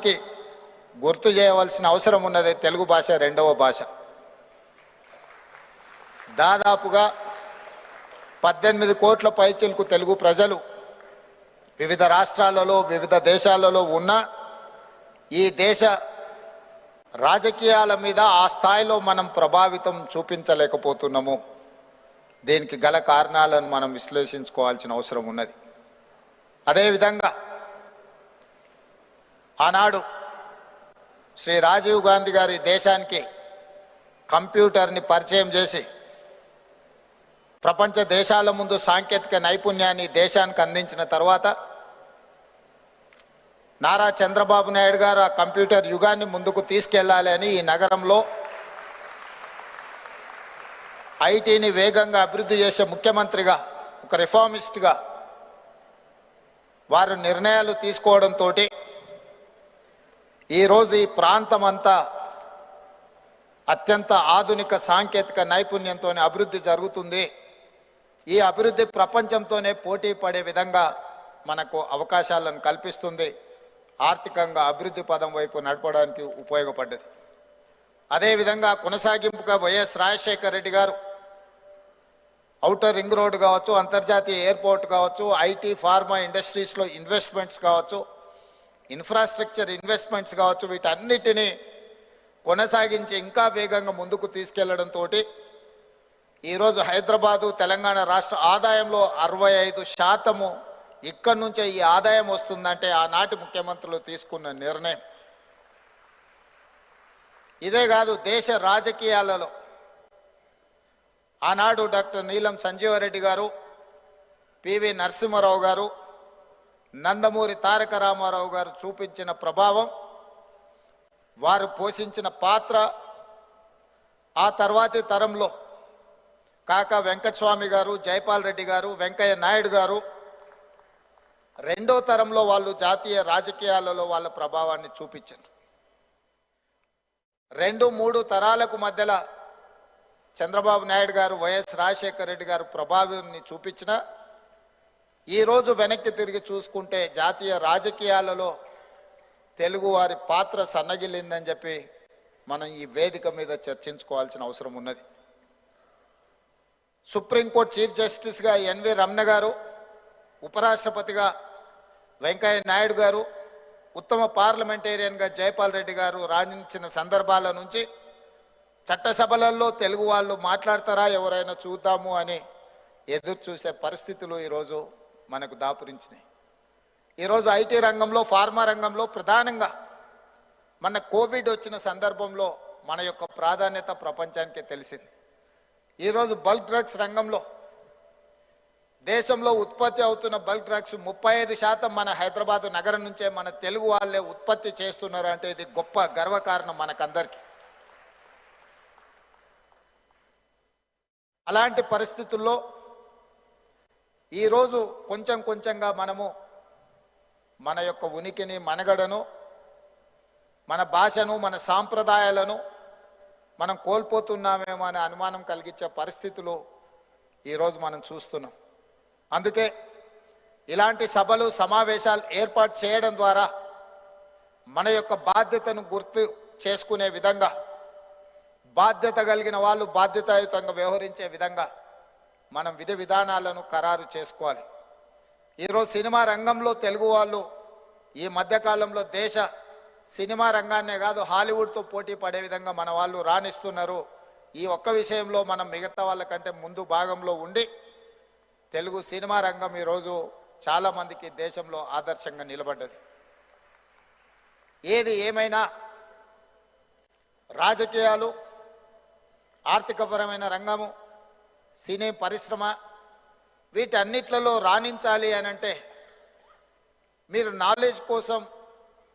కి గుర్తు చేయవలసిన అవసరం ఉన్నది. తెలుగు భాష రెండవ భాష. దాదాపుగా 18 కోట్ల పైచిలకు తెలుగు ప్రజలు వివిధ రాష్ట్రాలలో వివిధ దేశాలలో ఉన్న ఈ దేశ రాజకీయాల మీద ఆ స్థాయిలో మనం ప్రభావితం చూపించలేకపోతున్నాము. దీనికి గల కారణాలను మనం విశ్లేషించుకోవాల్సిన అవసరం ఉన్నది. అదేవిధంగా ఆనాడు శ్రీ రాజీవ్ గాంధీ గారి దేశానికి కంప్యూటర్ని పరిచయం చేసి ప్రపంచ దేశాల ముందు సాంకేతిక నైపుణ్యాన్ని దేశానికి అందించిన తర్వాత నారా చంద్రబాబు నాయుడు గారు ఆ కంప్యూటర్ యుగాన్ని ముందుకు తీసుకెళ్లాలి అని ఈ నగరంలో ఐటీని వేగంగా అభివృద్ధి చేసే ముఖ్యమంత్రిగా, ఒక రిఫార్మిస్ట్గా వారు నిర్ణయాలు తీసుకోవడంతో ఈరోజు ఈ ప్రాంతం అంతా అత్యంత ఆధునిక సాంకేతిక నైపుణ్యంతో అభివృద్ధి జరుగుతుంది. ఈ అభివృద్ధి ప్రపంచంతోనే పోటీ పడే విధంగా మనకు అవకాశాలను కల్పిస్తుంది. ఆర్థికంగా అభివృద్ధి పదం వైపు నడపడానికి ఉపయోగపడ్డది. అదేవిధంగా కొనసాగింపుగా వైఎస్ రాజశేఖర రెడ్డి గారు ఔటర్ రింగ్ రోడ్ కావచ్చు, అంతర్జాతీయ ఎయిర్పోర్ట్ కావచ్చు, ఐటీ ఫార్మా ఇండస్ట్రీస్లో ఇన్వెస్ట్మెంట్స్ కావచ్చు, ఇన్ఫ్రాస్ట్రక్చర్ ఇన్వెస్ట్మెంట్స్ కావచ్చు, వీటన్నిటినీ కొనసాగించి ఇంకా వేగంగా ముందుకు తీసుకెళ్లడంతో ఈరోజు హైదరాబాదు తెలంగాణ రాష్ట్ర ఆదాయంలో 65% ఇక్కడి నుంచే ఈ ఆదాయం వస్తుందంటే ఆనాటి ముఖ్యమంత్రులు తీసుకున్న నిర్ణయం. ఇదే కాదు, దేశ రాజకీయాలలో ఆనాడు డాక్టర్ నీలం సంజీవరెడ్డి గారు, పివి నరసింహారావు గారు, నందమూరి తారక రామారావు గారు చూపించిన ప్రభావం, వారు పోషించిన పాత్ర, ఆ తర్వాతి తరంలో కాకా వెంకటస్వామి గారు, జైపాల్ రెడ్డి గారు, వెంకయ్య నాయుడు గారు, రెండో తరంలో వాళ్ళు జాతీయ రాజకీయాలలో వాళ్ళ ప్రభావాన్ని చూపించారు. 2-3 తరాలకు మధ్యలో చంద్రబాబు నాయుడు గారు, వైఎస్ రాజశేఖర రెడ్డి గారు ప్రభావాన్ని చూపించిన ఈరోజు వెనక్కి తిరిగి చూసుకుంటే జాతీయ రాజకీయాలలో తెలుగు వారి పాత్ర సన్నగిల్లిందని చెప్పి మనం ఈ వేదిక మీద చర్చించుకోవాల్సిన అవసరం ఉన్నది. సుప్రీంకోర్టు చీఫ్ జస్టిస్గా ఎన్వి రమణ గారు, ఉపరాష్ట్రపతిగా వెంకయ్య నాయుడు గారు, ఉత్తమ పార్లమెంటేరియన్గా జైపాల్ రెడ్డి గారు రాణించిన సందర్భాల నుంచి చట్టసభలలో తెలుగు వాళ్ళు మాట్లాడతారా ఎవరైనా చూద్దాము అని ఎదురు చూసే పరిస్థితులు ఈరోజు మనకు దాపురించినాయి. ఈరోజు ఐటీ రంగంలో, ఫార్మా రంగంలో ప్రధానంగా మన కోవిడ్ వచ్చిన సందర్భంలో మన యొక్క ప్రాధాన్యత ప్రపంచానికి తెలిసింది. ఈరోజు బల్క్ డ్రగ్స్ రంగంలో దేశంలో ఉత్పత్తి అవుతున్న బల్క్ డ్రగ్స్ 35% మన హైదరాబాదు నగరం నుంచే మన తెలుగు వాళ్ళే ఉత్పత్తి చేస్తున్నారు అంటే ఇది గొప్ప గర్వకారణం మనకందరికీ. అలాంటి పరిస్థితుల్లో ఈరోజు కొంచెం కొంచెంగా మనము మన యొక్క ఉనికిని, మనగడను, మన భాషను, మన సాంప్రదాయాలను మనం కోల్పోతున్నామేమో అనే అనుమానం కలిగించే పరిస్థితులు ఈరోజు మనం చూస్తున్నాం. అందుకే ఇలాంటి సభలు, సమావేశాలు ఏర్పాటు చేయడం ద్వారా మన యొక్క బాధ్యతను గుర్తు చేసుకునే విధంగా, బాధ్యత కలిగిన వాళ్ళు బాధ్యతాయుతంగా వ్యవహరించే విధంగా మనం విధి విధానాలను ఖరారు చేసుకోవాలి. ఈరోజు సినిమా రంగంలో తెలుగు వాళ్ళు ఈ మధ్యకాలంలో దేశ సినిమా రంగాన్నే కాదు హాలీవుడ్తో పోటీ పడే విధంగా మన వాళ్ళు రాణిస్తున్నారు. ఈ ఒక్క విషయంలో మనం మిగతా వాళ్ళకంటే ముందు భాగంలో ఉండి తెలుగు సినిమా రంగం ఈరోజు చాలామందికి దేశంలో ఆదర్శంగా నిలబడ్డది. ఏది ఏమైనా రాజకీయాలు, ఆర్థికపరమైన రంగము, సినీ పరిశ్రమ వీటన్నిట్లలో రాణించాలి అని అంటే మీరు నాలెడ్జ్ కోసం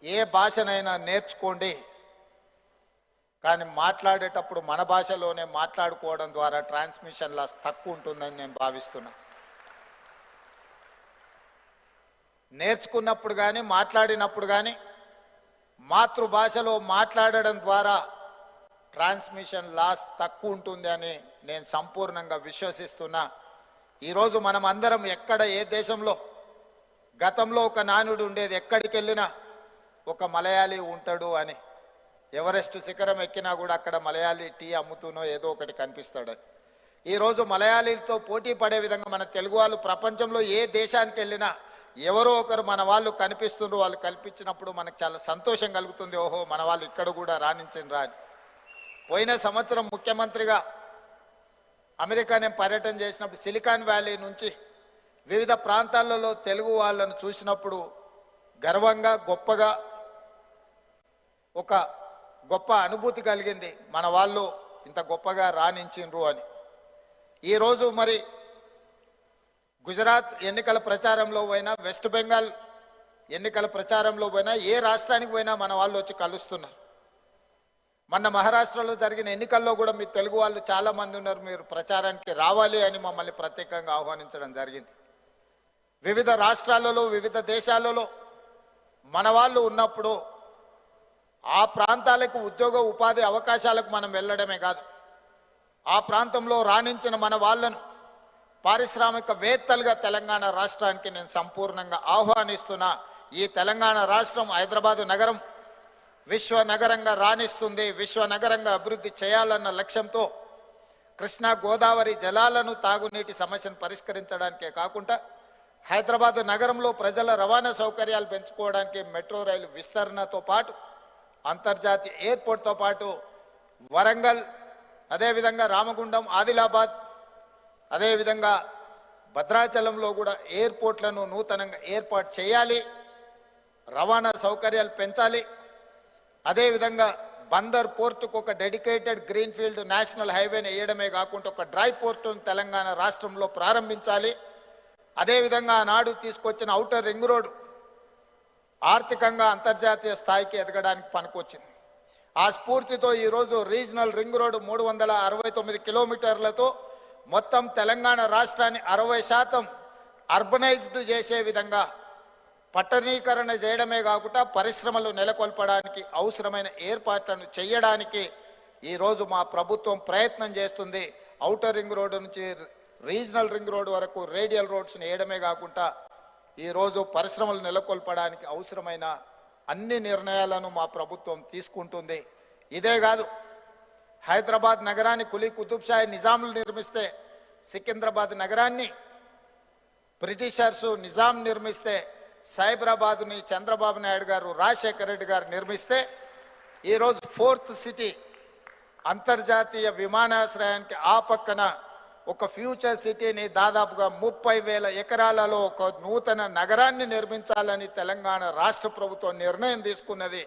ఏ భాషనైనా నేర్చుకోండి, కానీ మాట్లాడేటప్పుడు మన భాషలోనే మాట్లాడుకోవడం ద్వారా ట్రాన్స్మిషన్ లాస్ తక్కువ ఉంటుందని నేను భావిస్తున్నా. నేర్చుకున్నప్పుడు కానీ మాట్లాడినప్పుడు కానీ మాతృభాషలో మాట్లాడడం ద్వారా ట్రాన్స్మిషన్ లాస్ తక్కువ ఉంటుంది అని నేను సంపూర్ణంగా విశ్వసిస్తున్నా. ఈరోజు మనం అందరం ఎక్కడ, ఏ దేశంలో గతంలో ఒక నానుడు ఉండేది, ఎక్కడికి వెళ్ళినా ఒక మలయాళీ ఉంటాడు అని. ఎవరెస్ట్ శిఖరం ఎక్కినా కూడా అక్కడ మలయాళీ టీ అమ్ముతూనో ఏదో ఒకటి కనిపిస్తాడు. ఈరోజు మలయాళీలతో పోటీ పడే విధంగా మన తెలుగు వాళ్ళు ప్రపంచంలో ఏ దేశానికి వెళ్ళినా ఎవరో ఒకరు మన వాళ్ళు కనిపిస్తుండ్రు. వాళ్ళు కల్పించినప్పుడు మనకు చాలా సంతోషం కలుగుతుంది. ఓహో, మన వాళ్ళు ఇక్కడ కూడా రాణించిండ్రా అని. పోయిన సంవత్సరం ముఖ్యమంత్రిగా అమెరికా నేను పర్యటన చేసినప్పుడు సిలికాన్ వ్యాలీ నుంచి వివిధ ప్రాంతాలలో తెలుగు వాళ్ళను చూసినప్పుడు గర్వంగా గొప్పగా ఒక గొప్ప అనుభూతి కలిగింది. మన వాళ్ళు ఇంత గొప్పగా రాణించిండ్రు అని. ఈరోజు మరి గుజరాత్ ఎన్నికల ప్రచారంలో పోయినా, వెస్ట్ బెంగాల్ ఎన్నికల ప్రచారంలో పోయినా, ఏ రాష్ట్రానికి పోయినా మన వాళ్ళు వచ్చి కలుస్తున్నారు. మొన్న మహారాష్ట్రలో జరిగిన ఎన్నికల్లో కూడా మీ తెలుగు వాళ్ళు చాలామంది ఉన్నారు, మీరు ప్రచారానికి రావాలి అని మమ్మల్ని ప్రత్యేకంగా ఆహ్వానించడం జరిగింది. వివిధ రాష్ట్రాలలో వివిధ దేశాలలో మన వాళ్ళు ఉన్నప్పుడు ఆ ప్రాంతాలకు ఉద్యోగ ఉపాధి అవకాశాలకు మనం వెళ్ళడమే కాదు, ఆ ప్రాంతంలో రాణించిన మన వాళ్ళను పారిశ్రామికవేత్తలుగా తెలంగాణ రాష్ట్రానికి నేను సంపూర్ణంగా ఆహ్వానిస్తున్నా. ఈ తెలంగాణ రాష్ట్రం హైదరాబాదు నగరం విశ్వ నగరంగా రాణిస్తుంది, విశ్వ నగరంగా అభివృద్ధి చేయాలన్న లక్ష్యంతో కృష్ణా గోదావరి జలాలను తాగునీటి సమస్యను పరిష్కరించడానికే కాకుండా హైదరాబాదు నగరంలో ప్రజల రవాణా సౌకర్యాలు పెంచుకోవడానికి మెట్రో రైలు విస్తరణతో పాటు అంతర్జాతీయ ఎయిర్పోర్ట్తో పాటు వరంగల్, అదేవిధంగా రామగుండం, ఆదిలాబాద్, అదేవిధంగా భద్రాచలంలో కూడా ఎయిర్పోర్ట్లను నూతనంగా ఏర్పాటు చేయాలి, రవాణా సౌకర్యాలు పెంచాలి. అదేవిధంగా బందర్ పోర్టుకు ఒక డెడికేటెడ్ గ్రీన్ఫీల్డ్ నేషనల్ హైవేని వేయడమే కాకుండా ఒక డ్రై పోర్టును తెలంగాణ రాష్ట్రంలో ప్రారంభించాలి. అదేవిధంగా ఆనాడు తీసుకొచ్చిన ఔటర్ రింగ్ రోడ్ ఆర్థికంగా అంతర్జాతీయ స్థాయికి ఎదగడానికి పనికొచ్చింది. ఆ స్ఫూర్తితో ఈరోజు రీజనల్ రింగ్ రోడ్ 369 కిలోమీటర్లతో మొత్తం తెలంగాణ రాష్ట్రాన్ని 60% అర్బనైజ్డ్ చేసే విధంగా పట్టణీకరణ చేయడమే కాకుండా పరిశ్రమలు నెలకొల్పడానికి అవసరమైన ఏర్పాట్లను చేయడానికి ఈరోజు మా ప్రభుత్వం ప్రయత్నం చేస్తుంది. ఔటర్ రింగ్ రోడ్డు నుంచి రీజనల్ రింగ్ రోడ్ వరకు రేడియల్ రోడ్స్ని వేయడమే కాకుండా ఈరోజు పరిశ్రమలు నెలకొల్పడానికి అవసరమైన అన్ని నిర్ణయాలను మా ప్రభుత్వం తీసుకుంటుంది. ఇదే కాదు, హైదరాబాద్ నగరాన్ని కులీ కుతుబ్షాహీ నిజాములు నిర్మిస్తే, సికింద్రాబాద్ నగరాన్ని బ్రిటిషర్సు నిజాం నిర్మిస్తే, సైబరాబాద్ని చంద్రబాబు నాయుడు గారు, రాజశేఖర రెడ్డి గారు నిర్మిస్తే, ఈరోజు 4th సిటీ అంతర్జాతీయ విమానాశ్రయానికి ఆ పక్కన ఒక ఫ్యూచర్ సిటీని దాదాపుగా 30,000 ఎకరాలలో ఒక నూతన నగరాన్ని నిర్మించాలని తెలంగాణ రాష్ట్ర ప్రభుత్వం నిర్ణయం తీసుకున్నది.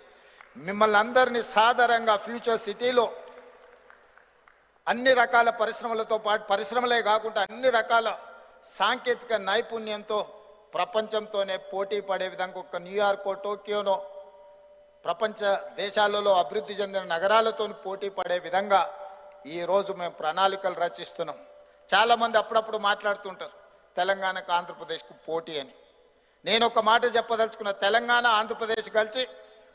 మిమ్మల్ని అందరినీ సాధారణంగా ఫ్యూచర్ సిటీలో అన్ని రకాల పరిశ్రమలతో పాటు, పరిశ్రమలే కాకుండా అన్ని రకాల సాంకేతిక నైపుణ్యంతో ప్రపంచంతోనే పోటీ పడే విధంగా ఒక న్యూయార్కో, టోక్యోనో ప్రపంచ దేశాలలో అభివృద్ధి చెందిన నగరాలతో పోటీ పడే విధంగా ఈరోజు మేము ప్రణాళికలు రచిస్తున్నాం. చాలామంది అప్పుడప్పుడు మాట్లాడుతుంటారు తెలంగాణకు ఆంధ్రప్రదేశ్కు పోటీ అని. నేను ఒక మాట చెప్పదలుచుకున్న, తెలంగాణ ఆంధ్రప్రదేశ్ కలిసి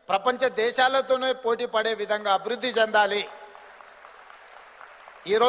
ప్రపంచ దేశాలతోనే పోటీ పడే విధంగా అభివృద్ధి చెందాలి. ఈరోజు